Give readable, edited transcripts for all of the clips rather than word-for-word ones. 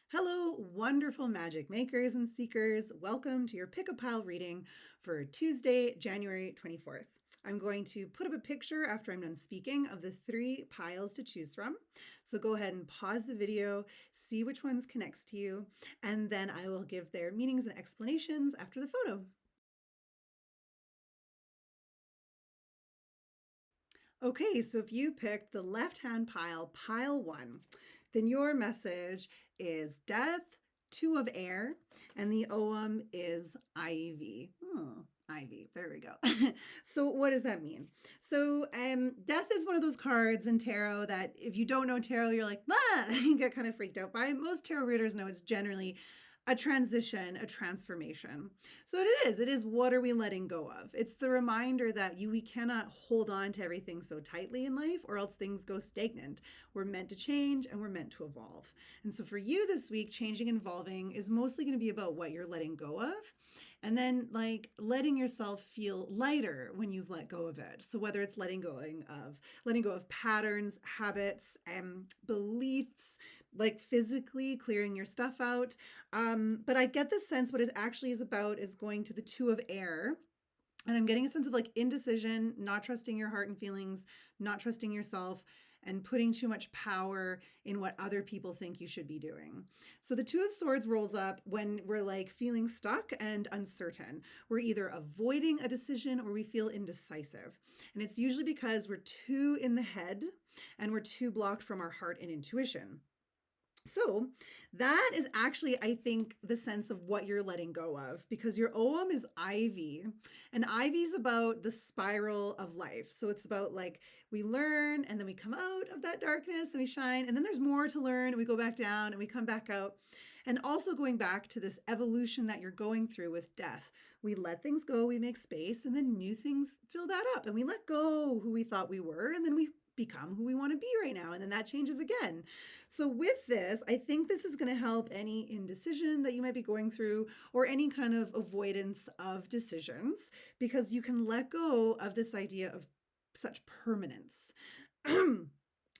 Hello, wonderful magic makers and seekers. Welcome to your Pick a Pile reading for Tuesday, January 24th. I'm going to put up a picture after I'm done speaking of the 3 piles to choose from. So go ahead and pause the video, see which ones connects to you, and then I will give their meanings and explanations after the photo. Okay, so if you picked the left-hand pile, pile 1, then your message is death, 2 of air, and the Ogham is ivy. Ivy, there we go. So what does that mean? So death is one of those cards in tarot that if you don't know tarot, you're like, you get kind of freaked out by. Most tarot readers know it's generally a transition, a transformation. So it is what are we letting go of? It's the reminder that we cannot hold on to everything so tightly in life or else things go stagnant. We're meant to change and we're meant to evolve. And so for you this week, changing and evolving is mostly going to be about what you're letting go of. And then like letting yourself feel lighter when you've let go of it. So whether it's letting go of patterns, habits, beliefs, like physically clearing your stuff out. But I get the sense what it actually is about is going to the 2 of air. And I'm getting a sense of like indecision, not trusting your heart and feelings, not trusting yourself, and putting too much power in what other people think you should be doing. So the 2 of Swords rolls up when we're like feeling stuck and uncertain. We're either avoiding a decision or we feel indecisive. And it's usually because we're too in the head and we're too blocked from our heart and intuition. So that is actually, I think, the sense of what you're letting go of because your Ogham is ivy and ivy's about the spiral of life. So it's about like we learn and then we come out of that darkness and we shine and then there's more to learn and we go back down and we come back out. And also going back to this evolution that you're going through with death. We let things go, we make space and then new things fill that up and we let go who we thought we were and then we become who we want to be right now. And then that changes again. So with this, I think this is going to help any indecision that you might be going through or any kind of avoidance of decisions because you can let go of this idea of such permanence.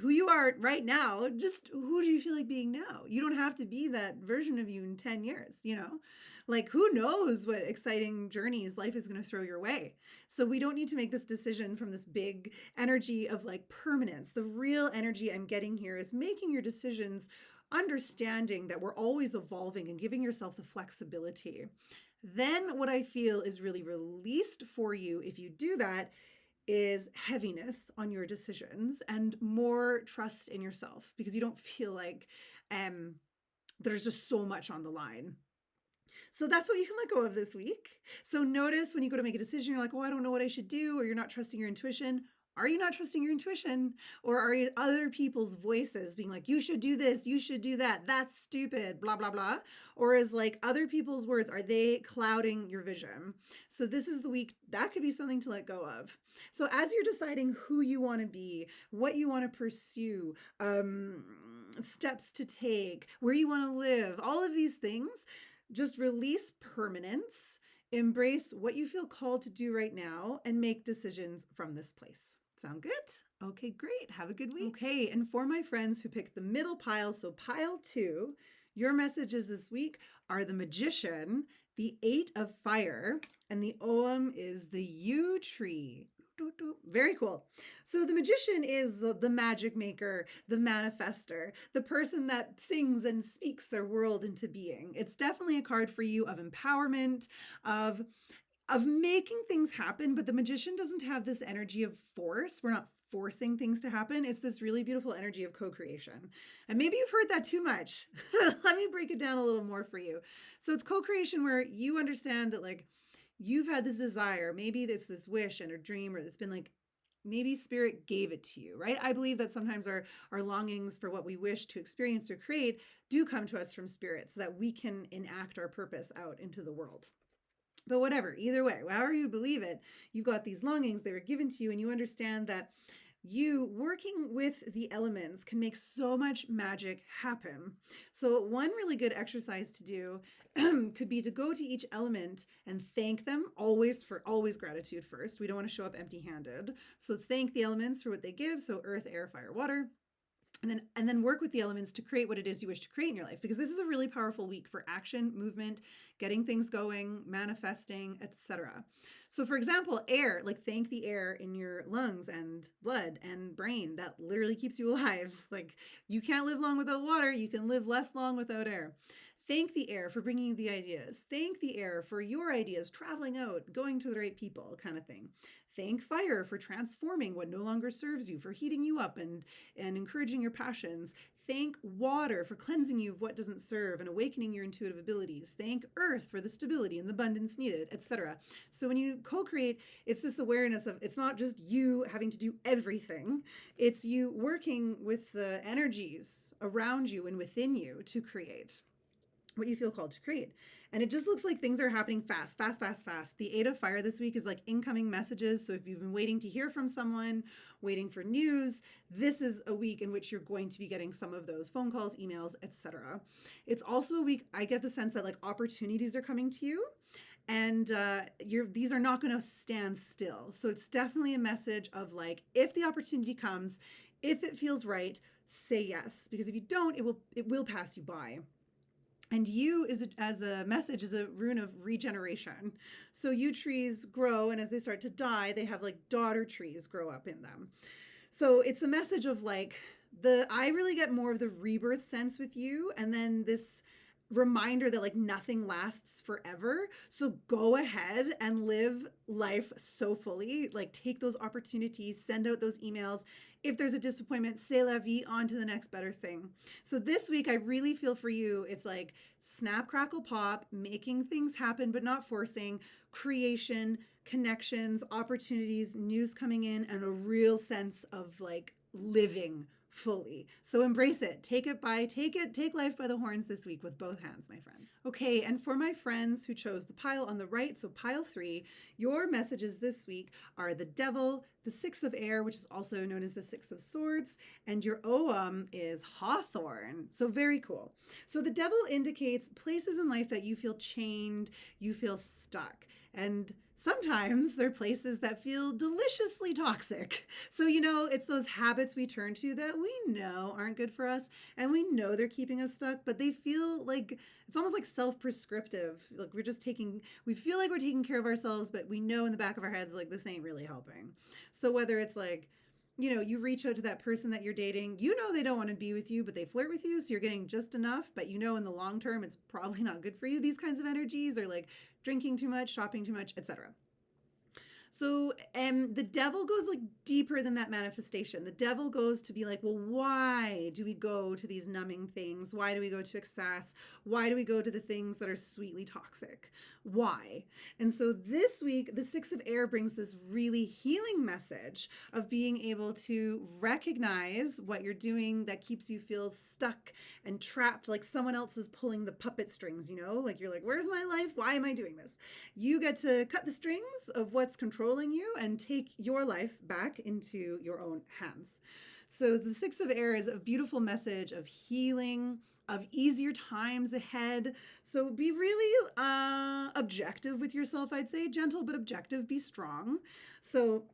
Who you are right now, just who do you feel like being now? You don't have to be that version of you in 10 years, you know? Like, who knows what exciting journeys life is going to throw your way. So we don't need to make this decision from this big energy of like permanence. The real energy I'm getting here is making your decisions, understanding that we're always evolving and giving yourself the flexibility. Then what I feel is really released for you if you do that is heaviness on your decisions and more trust in yourself because you don't feel like there's just so much on the line. So that's what you can let go of this week. So notice when you go to make a decision, you're like, oh, I don't know what I should do, or you're not trusting your intuition. Are you not trusting your intuition? Or are you other people's voices being like, you should do this, you should do that, that's stupid, blah, blah, blah? Or is like other people's words, are they clouding your vision? So this is the week that could be something to let go of. So as you're deciding who you want to be, what you want to pursue, steps to take, where you want to live, all of these things, just release permanence, embrace what you feel called to do right now, and make decisions from this place. Sound good? Okay, great. Have a good week. Okay, and for my friends who picked the middle pile, so pile 2, your messages this week are the Magician, the 8 of Fire, and the Ogham is the yew tree. Very cool. So the Magician is the magic maker, the manifester, the person that sings and speaks their world into being. It's definitely a card for you of empowerment, of making things happen, but the Magician doesn't have this energy of force. We're not forcing things to happen. It's this really beautiful energy of co-creation. And maybe you've heard that too much. Let me break it down a little more for you. So it's co-creation where you understand that like you've had this desire, maybe it's this wish and a dream, or it's been like maybe spirit gave it to you, right? I believe that sometimes our longings for what we wish to experience or create do come to us from spirit so that we can enact our purpose out into the world. But whatever, either way, however you believe it, you've got these longings, they were given to you, and you understand that you working with the elements can make so much magic happen. So one really good exercise to do could be to go to each element and thank them always gratitude first. We don't want to show up empty-handed. So thank the elements for what they give. So earth, air, fire, water. And then work with the elements to create what it is you wish to create in your life, because this is a really powerful week for action, movement, getting things going, manifesting, etc. So for example, air, like thank the air in your lungs and blood and brain that literally keeps you alive. Like you can't live long without water, you can live less long without air. Thank the air for bringing you the ideas. Thank the air for your ideas traveling out, going to the right people, kind of thing. Thank fire for transforming what no longer serves you, for heating you up and encouraging your passions. Thank water for cleansing you of what doesn't serve and awakening your intuitive abilities. Thank earth for the stability and the abundance needed, etc. So when you co-create, it's this awareness of it's not just you having to do everything. It's you working with the energies around you and within you to create what you feel called to create. And it just looks like things are happening fast, fast, fast, fast. The 8 of fire this week is like incoming messages. So if you've been waiting to hear from someone, waiting for news, this is a week in which you're going to be getting some of those phone calls, emails, etc. It's also a week, I get the sense that like opportunities are coming to you, and these are not going to stand still. So it's definitely a message of like, if the opportunity comes, if it feels right, say yes, because if you don't, it will pass you by. And yew is as a message is a rune of regeneration. So yew trees grow, and as they start to die, they have like daughter trees grow up in them. So it's a message of like I really get more of the rebirth sense with you, and then this reminder that like nothing lasts forever. So go ahead and live life so fully. Like take those opportunities, send out those emails. If there's a disappointment, say la vie, on to the next better thing. So this week, I really feel for you, it's like snap, crackle, pop, making things happen, but not forcing, creation, connections, opportunities, news coming in, and a real sense of like living fully. So embrace it. Take life by the horns this week with both hands, my friends. Okay, and for my friends who chose the pile on the right, so pile 3, your messages this week are the devil, the 6 of air, which is also known as the 6 of swords, and your Ogham is hawthorn. So very cool. So the devil indicates places in life that you feel chained, you feel stuck. And sometimes they're places that feel deliciously toxic. So, it's those habits we turn to that we know aren't good for us, and we know they're keeping us stuck, but they feel like it's almost like self-prescriptive. Like we feel like we're taking care of ourselves, but we know in the back of our heads, like, this ain't really helping. So whether it's like, you reach out to that person that you're dating, they don't want to be with you, but they flirt with you, so you're getting just enough, but in the long term, it's probably not good for you. These kinds of energies are like drinking too much, shopping too much, etc. So the devil goes like deeper than that manifestation. The devil goes to be like, well, why do we go to these numbing things? Why do we go to excess? Why do we go to the things that are sweetly toxic? Why? And so this week, the 6 of air brings this really healing message of being able to recognize what you're doing that keeps you feel stuck and trapped, like someone else is pulling the puppet strings, like you're like, where's my life? Why am I doing this? You get to cut the strings of what's controlling you and take your life back into your own hands. So the 6 of air is a beautiful message of healing, of easier times ahead. So be really objective with yourself, I'd say. Gentle but objective, be strong. So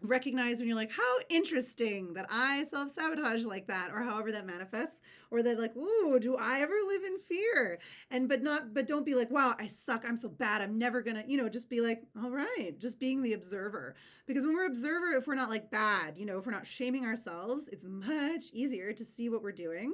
recognize when you're like, how interesting that I self-sabotage like that, or however that manifests, or that like, ooh, do I ever live in fear? But don't be like, wow, I suck, I'm so bad, I'm never gonna, just be like, all right, just being the observer. Because when we're observer, if we're not like bad, if we're not shaming ourselves, it's much easier to see what we're doing.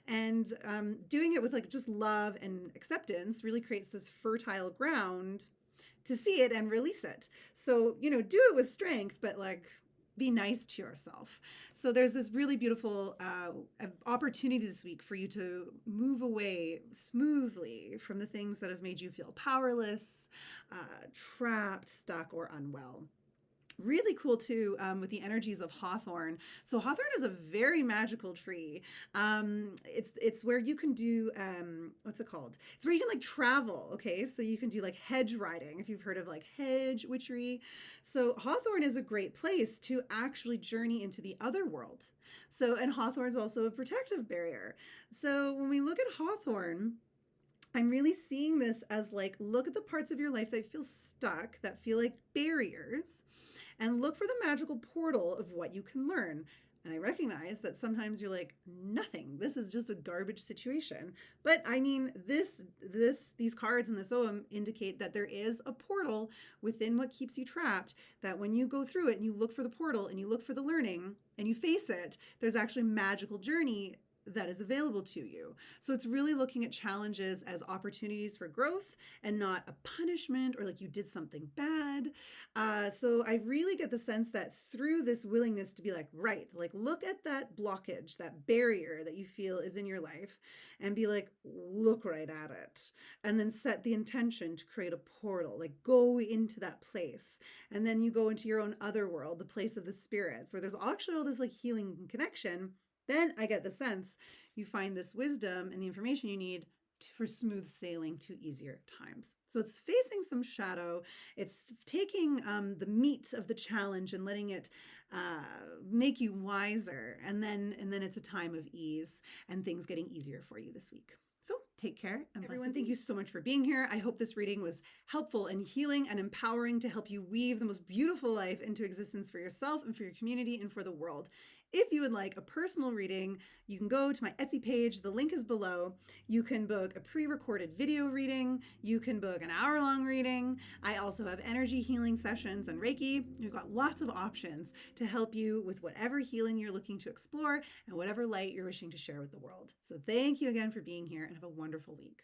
And doing it with like just love and acceptance really creates this fertile ground to see it and release it. So, do it with strength, but like be nice to yourself. So there's this really beautiful opportunity this week for you to move away smoothly from the things that have made you feel powerless, trapped, stuck, or unwell. Really cool too with the energies of hawthorn. So hawthorn is a very magical tree. It's where you can do what's it called? It's where you can like travel. Okay, so you can do like hedge riding if you've heard of like hedge witchery. So hawthorn is a great place to actually journey into the other world. So and hawthorn is also a protective barrier. So when we look at hawthorn, I'm really seeing this as like, look at the parts of your life that feel stuck, that feel like barriers, and look for the magical portal of what you can learn. And I recognize that sometimes you're like, nothing. This is just a garbage situation. But I mean, these cards in this OM indicate that there is a portal within what keeps you trapped, that when you go through it and you look for the portal and you look for the learning and you face it, there's actually a magical journey that is available to you. So it's really looking at challenges as opportunities for growth and not a punishment or like you did something bad. So I really get the sense that through this willingness to be like, right, like look at that blockage, that barrier that you feel is in your life and be like, look right at it. And then set the intention to create a portal, like go into that place. And then you go into your own other world, the place of the spirits, where there's actually all this like healing connection. Then I get the sense you find this wisdom and the information you need for smooth sailing to easier times. So it's facing some shadow. It's taking the meat of the challenge and letting it make you wiser. And then it's a time of ease and things getting easier for you this week. So take care. Everyone, thank you so much for being here. I hope this reading was helpful and healing and empowering to help you weave the most beautiful life into existence for yourself and for your community and for the world. If you would like a personal reading, you can go to my Etsy page. The link is below. You can book a pre-recorded video reading. You can book an hour-long reading. I also have energy healing sessions and Reiki. We've got lots of options to help you with whatever healing you're looking to explore and whatever light you're wishing to share with the world. So thank you again for being here and have a wonderful week.